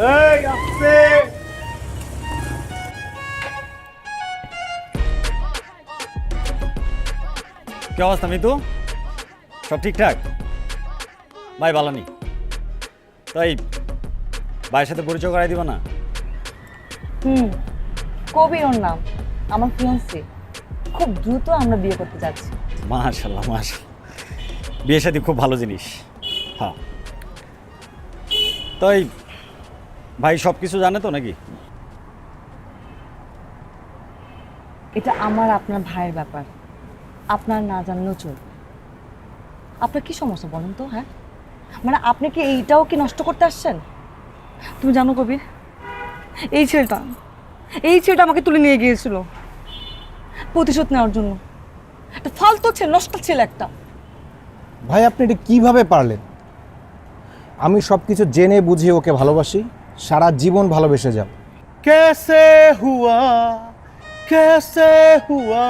এই আস্তে। কি অবস্থা মিতু? সব ঠিকঠাক? ভাই ভালো নি? তাই ভাইয়ের সাথে পরিচয় করাই দিব না? কবির ওর নাম, আমার ফিয়ান্সি। খুব দ্রুত আমরা বিয়ে করতে যাচ্ছি। মাশাআল্লাহ মাশাআল্লাহ, বিয়ে শাদী খুব ভালো জিনিস। হ্যাঁ, তাই ভাই সব কিছু জানে তো নাকি? এটা আমার আপনার ভাইয়ের ব্যাপার, আপনার না জানলেও চলবে। আপনার কি সমস্যা বলুন তো? হ্যাঁ, মানে আপনি কি এইটাও কি নষ্ট করতে আসছেন? তুমি জানো কবির, এই ছেলেটা আমাকে তুলে নিয়ে গিয়েছিল প্রতিশোধ নেওয়ার জন্য। একটা ফালতু ছেলে, নষ্ট ছেলে একটা। ভাই আপনি এটা কিভাবে পারলেন? আমি সব কিছু জেনে বুঝে ওকে ভালোবাসি, সারা জীবন ভালোবেসে যাব। कैसे हुआ